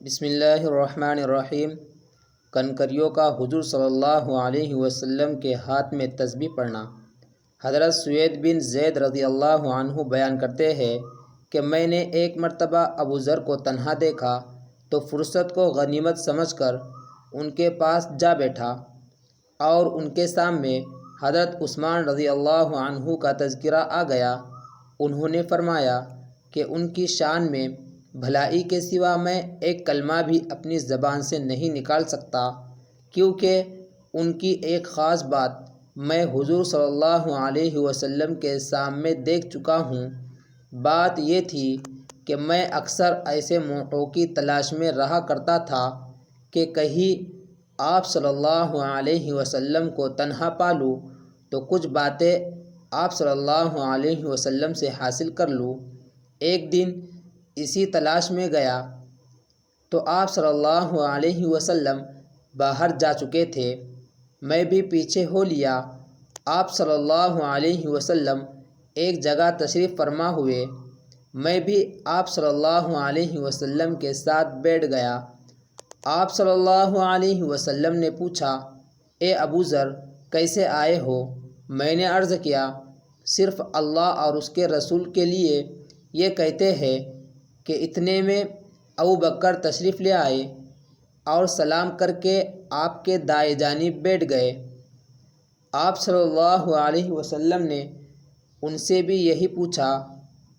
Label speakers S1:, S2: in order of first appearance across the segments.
S1: بسم اللہ الرحمن الرحیم۔ کنکریوں کا حضور صلی اللہ علیہ وسلم کے ہاتھ میں تسبیح پڑھنا۔ حضرت سوید بن زید رضی اللہ عنہ بیان کرتے ہیں کہ میں نے ایک مرتبہ ابو ذر کو تنہا دیکھا تو فرصت کو غنیمت سمجھ کر ان کے پاس جا بیٹھا اور ان کے سامنے حضرت عثمان رضی اللہ عنہ کا تذکرہ آ گیا۔ انہوں نے فرمایا کہ ان کی شان میں بھلائی کے سوا میں ایک کلمہ بھی اپنی زبان سے نہیں نکال سکتا، کیونکہ ان کی ایک خاص بات میں حضور صلی اللہ علیہ وسلم کے سامنے دیکھ چکا ہوں۔ بات یہ تھی کہ میں اکثر ایسے موقعوں کی تلاش میں رہا کرتا تھا کہ کہیں آپ صلی اللہ علیہ وسلم کو تنہا پا لوں تو کچھ باتیں آپ صلی اللہ علیہ وسلم سے حاصل کر لوں۔ ایک دن اسی تلاش میں گیا تو آپ صلی اللہ علیہ وسلم باہر جا چکے تھے۔ میں بھی پیچھے ہو لیا۔ آپ صلی اللہ علیہ وسلم ایک جگہ تشریف فرما ہوئے، میں بھی آپ صلی اللہ علیہ وسلم کے ساتھ بیٹھ گیا۔ آپ صلی اللہ علیہ وسلم نے پوچھا، اے ابو ذر، کیسے آئے ہو؟ میں نے عرض کیا، صرف اللہ اور اس کے رسول کے لیے یہ کہتے ہیں کہ اتنے میں ابو بکر تشریف لے آئے اور سلام کر کے آپ کے دائیں جانب بیٹھ گئے۔ آپ صلی اللہ علیہ وسلم نے ان سے بھی یہی پوچھا۔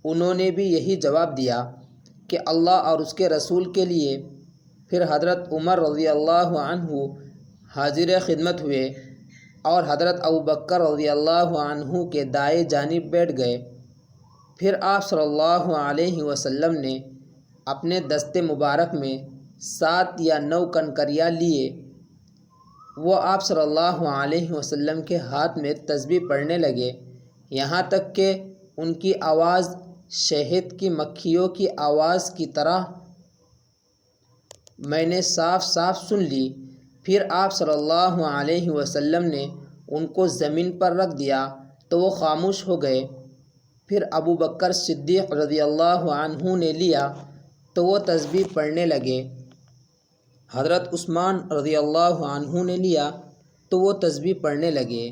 S1: انہوں نے بھی یہی جواب دیا کہ اللہ اور اس کے رسول کے لیے۔ پھر حضرت عمر رضی اللہ عنہ حاضر خدمت ہوئے اور حضرت ابو بکر رضی اللہ عنہ کے دائیں جانب بیٹھ گئے۔ پھر آپ صلی اللہ علیہ وسلم نے اپنے دست مبارک میں 7 یا 9 کنکریاں لیے۔ وہ آپ صلی اللہ علیہ وسلم کے ہاتھ میں تسبیح پڑھنے لگے، یہاں تک کہ ان کی آواز شہد کی مکھیوں کی آواز کی طرح میں نے صاف صاف سن لی۔ پھر آپ صلی اللہ علیہ وسلم نے ان کو زمین پر رکھ دیا تو وہ خاموش ہو گئے۔ پھر ابو بکر صدیق رضی اللہ عنہ نے لیا تو وہ تسبیح پڑھنے لگے۔ حضرت عثمان رضی اللہ عنہ نے لیا تو وہ تسبیح پڑھنے لگے۔